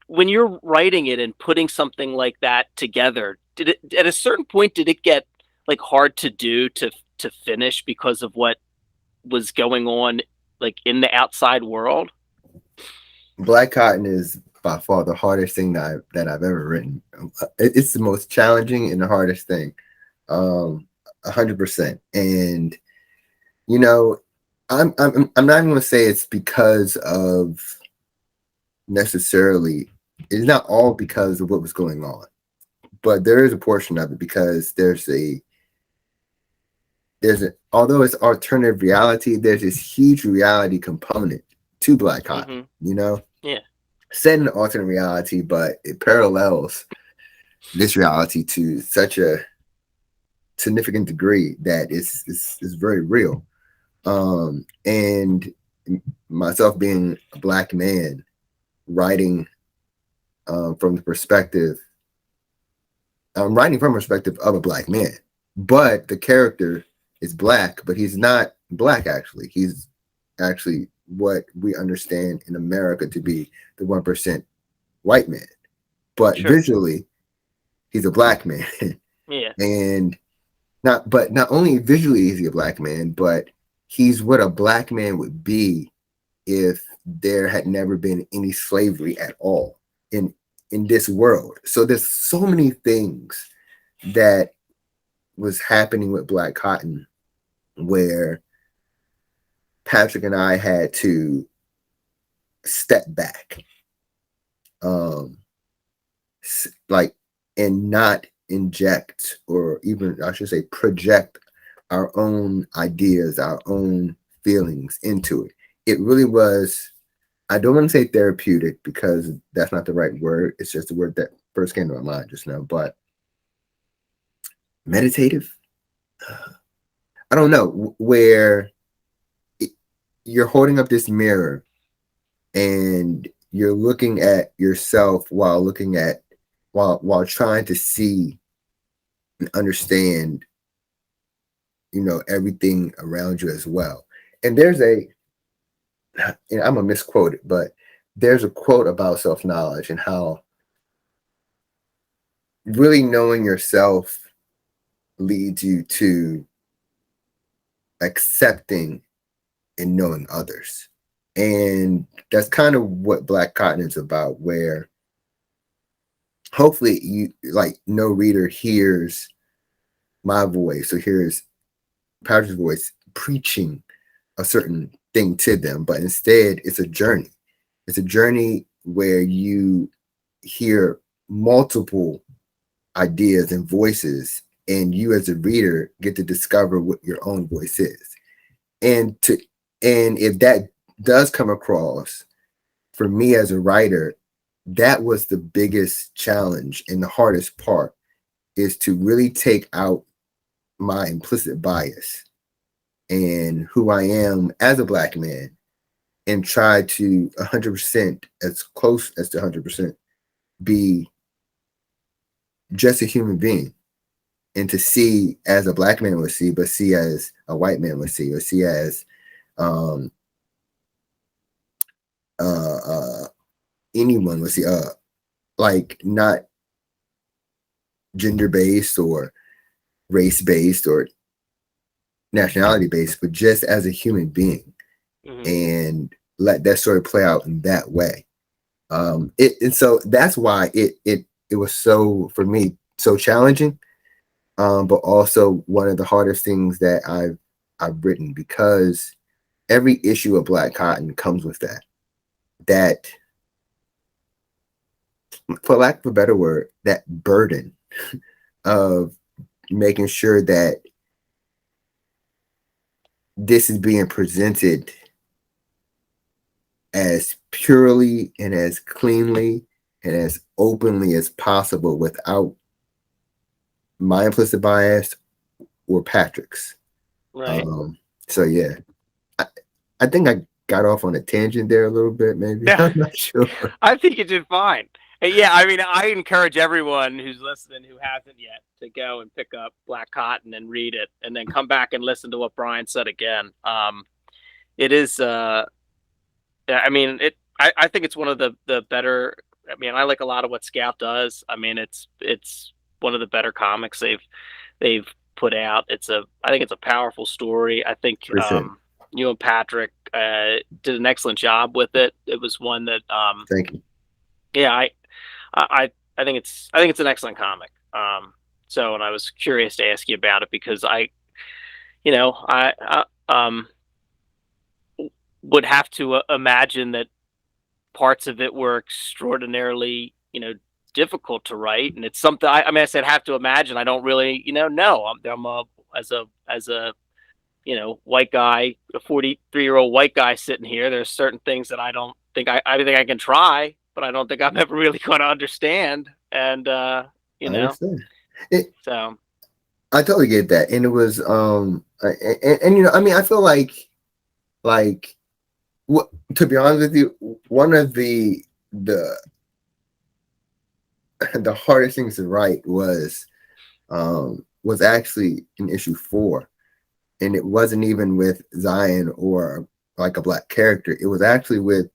when you're writing it and putting something like that together, did it, at a certain point, did it get like hard to do to finish because of what was going on like in the outside world? Black Cotton is by far the hardest thing that I've ever written. It's the most challenging and the hardest thing, 100%. And I'm not even gonna say it's because of necessarily. It's not all because of what was going on, but there is a portion of it because there's although it's alternative reality, there's this huge reality component to Black Cotton. Set in an alternate reality, but it parallels this reality to such a significant degree that it's very real. And myself being a Black man writing from the perspective, I'm writing from the perspective of a Black man, but the character is Black, but he's not Black actually. He's actually what we understand in America to be the 1% white man, but visually he's a Black man. And not only visually is he a Black man, but he's what a Black man would be if there had never been any slavery at all in this world. So there's so many things that was happening with Black Cotton where Patrick and I had to step back, and not inject, or even I should say project, our own ideas, our own feelings into it. It really was, I don't want to say therapeutic because that's not the right word. It's just the word that first came to my mind just now, but meditative. I don't know, where you're holding up this mirror and you're looking at yourself while trying to see and understand, everything around you as well. And there's I'm gonna misquote it, but there's a quote about self-knowledge and how really knowing yourself leads you to accepting and knowing others. And that's kind of what Black Cotton is about, where hopefully you like no reader hears my voice or hears Patrick's voice preaching a certain thing to them, but instead it's a journey. It's a journey where you hear multiple ideas and voices, and you as a reader get to discover what your own voice is. And if that does come across, for me as a writer, that was the biggest challenge and the hardest part, is to really take out my implicit bias and who I am as a Black man and try to 100%, as close as to 100%, be just a human being, and to see as a Black man would see, but see as a white man would see, or see as anyone would see, like not gender based or race based or nationality based, but just as a human being, and let that story play out in that way. And so that's why it was so, for me, so challenging, but also one of the hardest things that I've written, because every issue of Black Cotton comes with that, for lack of a better word, that burden of making sure that this is being presented as purely and as cleanly and as openly as possible without my implicit bias or Patrick's. Right. So yeah, I think I got off on a tangent there a little bit, maybe. I'm not sure. I think you did fine. Yeah, I mean, I encourage everyone who's listening who hasn't yet to go and pick up Black Cotton and read it, and then come back and listen to what Brian said again. It is, I mean, I think it's one of the better. I mean, I like a lot of what Scout does. I mean, it's one of the better comics they've put out. I think it's a powerful story. I think you and Patrick did an excellent job with it. It was one that Thank you. Yeah, I think it's an excellent comic. So, and I was curious to ask you about it because I would have to imagine that parts of it were extraordinarily, difficult to write, and it's something. I mean, I said have to imagine. I don't really, know. I'm as a white guy, a 43-year-old white guy sitting here. There's certain things that I don't think I think I can try, but I don't think I'm ever really going to understand. And I understand. So I totally get that, and it was and I mean, I feel like to be honest with you, one of the hardest things to write was actually in issue 4, and it wasn't even with Zion or like a Black character. It was actually with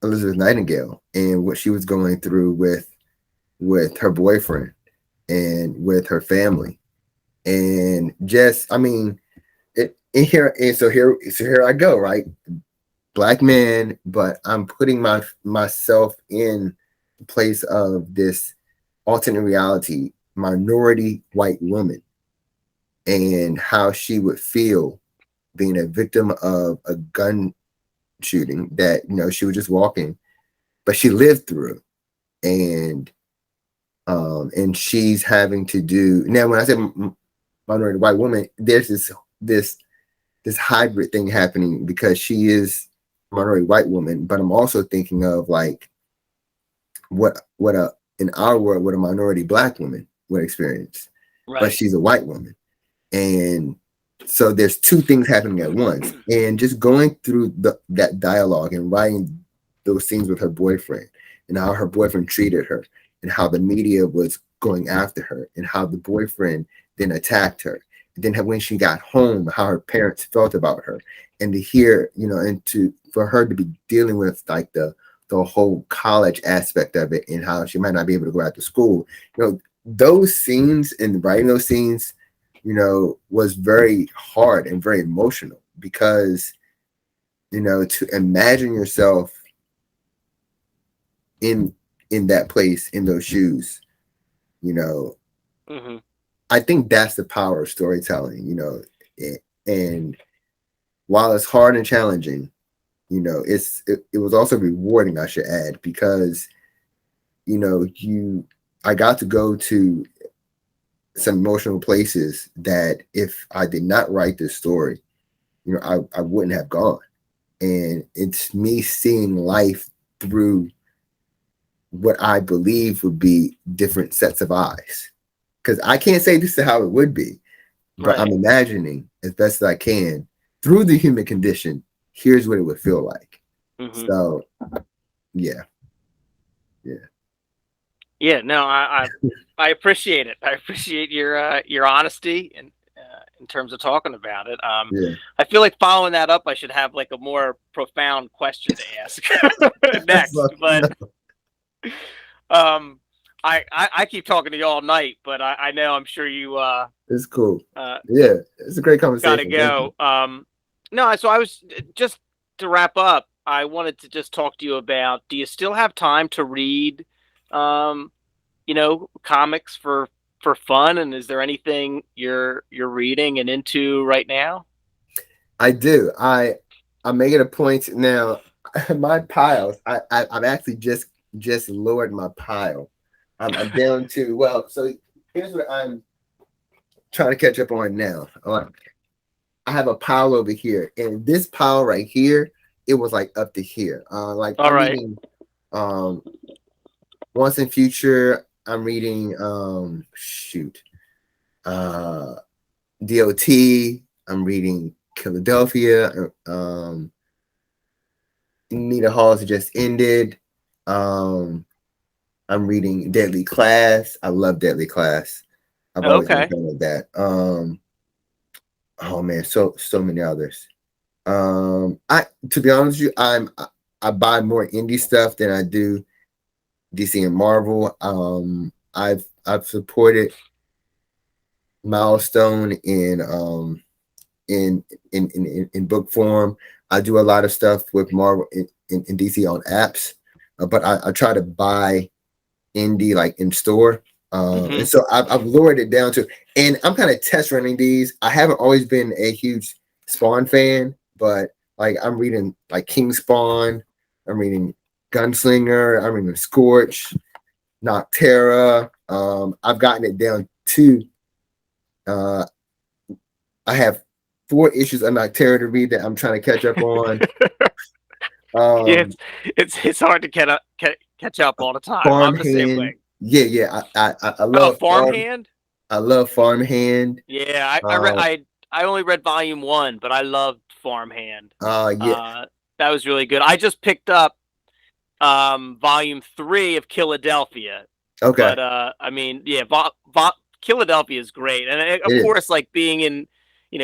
Elizabeth Nightingale and what she was going through with her boyfriend and with her family, and just, I mean, here I go, right? Black man, but I'm putting myself in the place of this alternate reality minority white woman, and how she would feel being a victim of a gun shooting that she was just walking, but she lived through, and she's having to do now. When I say minority white woman, there's this hybrid thing happening because she is a minority white woman, but I'm also thinking of like what in our world what a minority Black woman would experience, right? But she's a white woman, and so there's two things happening at once. And just going through that dialogue and writing those scenes with her boyfriend, and how her boyfriend treated her, and how the media was going after her, and how the boyfriend then attacked her. And then when she got home, how her parents felt about her, and to hear, and for her to be dealing with like the whole college aspect of it, and how she might not be able to go out to school. those scenes and writing those scenes, was very hard and very emotional because, to imagine yourself in that place, in those shoes, Mm-hmm. I think that's the power of storytelling, and while it's hard and challenging, it was also rewarding, I should add, because, I got to go to some emotional places that if I did not write this story, I wouldn't have gone. And it's me seeing life through what I believe would be different sets of eyes. Because I can't say this is how it would be, but I'm imagining as best as I can through the human condition, here's what it would feel like. Mm-hmm. So, yeah. No, I appreciate it. I appreciate your honesty and in terms of talking about it. I feel like following that up, I should have like a more profound question to ask next. But I keep talking to you all night, but I know I'm sure you. It's cool. Yeah, it's a great conversation. Gotta go. No, so I was just to wrap up. I wanted to just talk to you about. Do you still have time to read? Comics for fun, and is there anything you're reading and into right now? I do. I make it a point now. My piles. I've actually just lowered my pile. I'm down to so here's what I'm trying to catch up on now. I have a pile over here, and this pile right here, it was like up to here. All right. Reading, Once in Future. I'm reading DOT. I'm reading Philadelphia. Nita Halls just ended. I'm reading Deadly Class. I love Deadly Class. I've always been a fan of that. Oh man, so many others. To be honest with you, I buy more indie stuff than I do DC and Marvel. I've supported Milestone in book form. I do a lot of stuff with Marvel in DC on apps, but I try to buy indie like in store. And so I've lowered it down to, and I'm kind of test running these. I haven't always been a huge Spawn fan, but like I'm reading like King Spawn, I'm reading Gunslinger, I'm reading Scorch, Noctera. I've gotten it down to I have 4 issues of Noctera to read that I'm trying to catch up on. It's hard to catch up all the time. I'm the same way. Yeah. I love Farmhand. I love Farmhand. Yeah, I only read volume 1, but I loved Farmhand. Yeah. That was really good. I just picked up volume 3 of Philadelphia. Okay. But Philadelphia is great, and of course, like being in,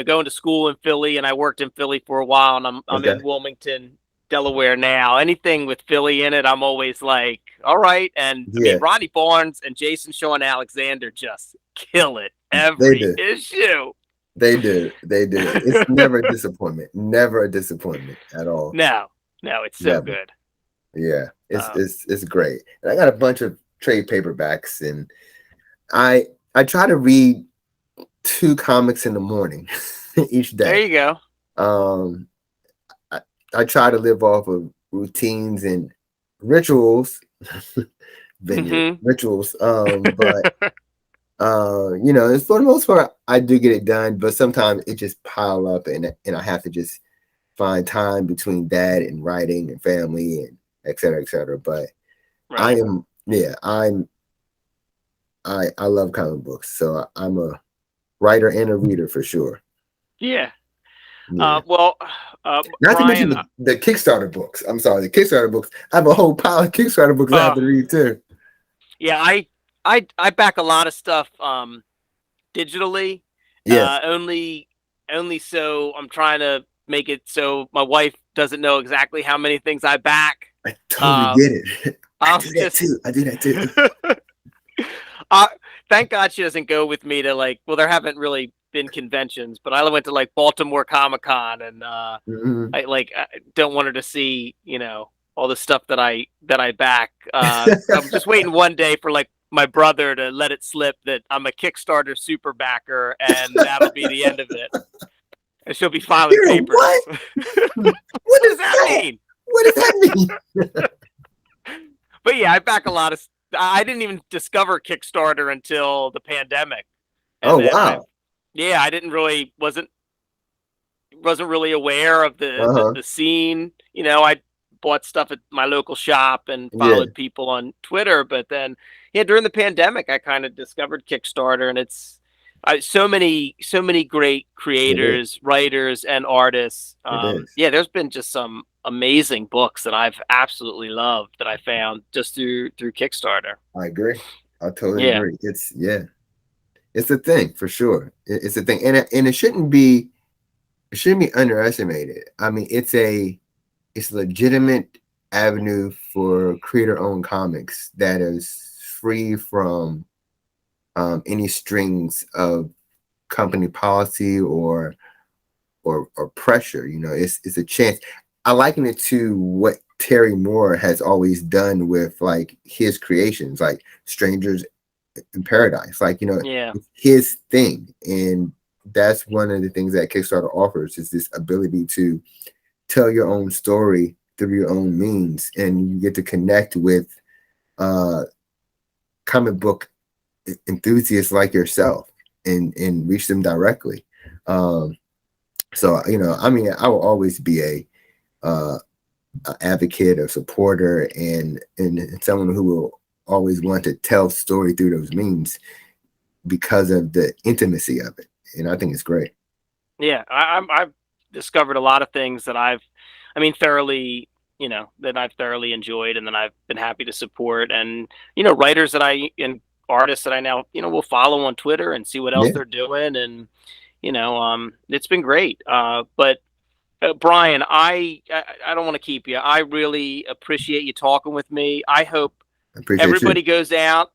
going to school in Philly, and I worked in Philly for a while, and I'm in Wilmington, Delaware now. Anything with Philly in it, I'm always like, all right. And I mean, Ronnie Barnes and Jason Shaw Alexander just kill it every issue. They do. It's never a disappointment. Never a disappointment at all. No, it's so good. Yeah, it's great. And I got a bunch of trade paperbacks, and I try to read 2 comics in the morning each day. There you go. I try to live off of routines and rituals, rituals. But it's for the most part, I do get it done, but sometimes it just pile up, and I have to just find time between that and writing and family and et cetera, et cetera. But I love comic books, so I'm a writer and a reader for sure. Yeah. Not Brian, to mention the Kickstarter books. I'm sorry, the Kickstarter books. I have a whole pile of Kickstarter books I have to read too. Yeah, I back a lot of stuff digitally. Yeah. Only so I'm trying to make it so my wife doesn't know exactly how many things I back. I totally get it. I do that too. thank God she doesn't go with me to like. Well, there haven't really been conventions, but I went to like Baltimore Comic-Con, and I don't want her to see, all the stuff that I back. I'm just waiting one day for like my brother to let it slip that I'm a Kickstarter super backer, and that'll be the end of it. And she'll be filing papers. What? What does that mean? What does that mean? But yeah, I back a lot of. I didn't even discover Kickstarter until the pandemic. And wow! I didn't really wasn't really aware of the scene. I bought stuff at my local shop and followed people on Twitter, but then during the pandemic, I kind of discovered Kickstarter, and it's so many great creators, writers, and artists. There's been just some amazing books that I've absolutely loved that I found just through Kickstarter. I agree. I totally agree. It's a thing for sure. It's a thing, and it shouldn't be underestimated. I mean, it's a legitimate avenue for creator-owned comics that is free from any strings of company policy or pressure. It's a chance. I liken it to what Terry Moore has always done with like his creations, like Strangers in Paradise, it's his thing. And that's one of the things that Kickstarter offers, is this ability to tell your own story through your own means, and you get to connect with comic book enthusiasts like yourself and reach them directly. So I will always be a advocate, a supporter, and someone who will always want to tell story through those means because of the intimacy of it. And I think it's great. Yeah, I've discovered a lot of things that I've thoroughly enjoyed, and then I've been happy to support, and writers and artists that I now will follow on Twitter and see what else they're doing, and it's been great. But Brian, I don't want to keep you. I really appreciate you talking with me. I hope everybody goes out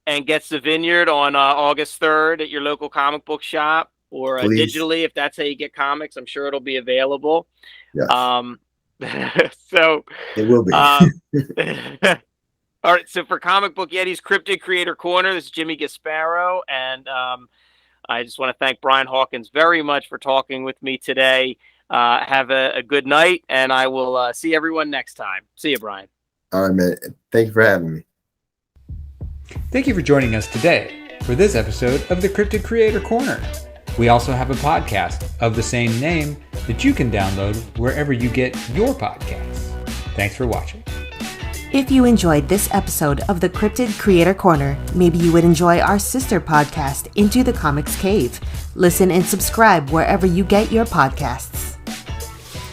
and gets the Vineyard on August 3rd at your local comic book shop, or digitally, if that's how you get comics. I'm sure it'll be available. Yes. So it will be. All right. So for Comic Book Yeti's Cryptid Creator Corner, this is Jimmy Gasparo, and I just want to thank Brian Hawkins very much for talking with me today. Have a good night, and I will see everyone next time. See you, Brian. All right, man. Thank you for having me. Thank you for joining us today for this episode of the Cryptid Creator Corner. We also have a podcast of the same name that you can download wherever you get your podcasts. Thanks for watching. If you enjoyed this episode of the Cryptid Creator Corner, maybe you would enjoy our sister podcast, Into the Comics Cave. Listen and subscribe wherever you get your podcasts.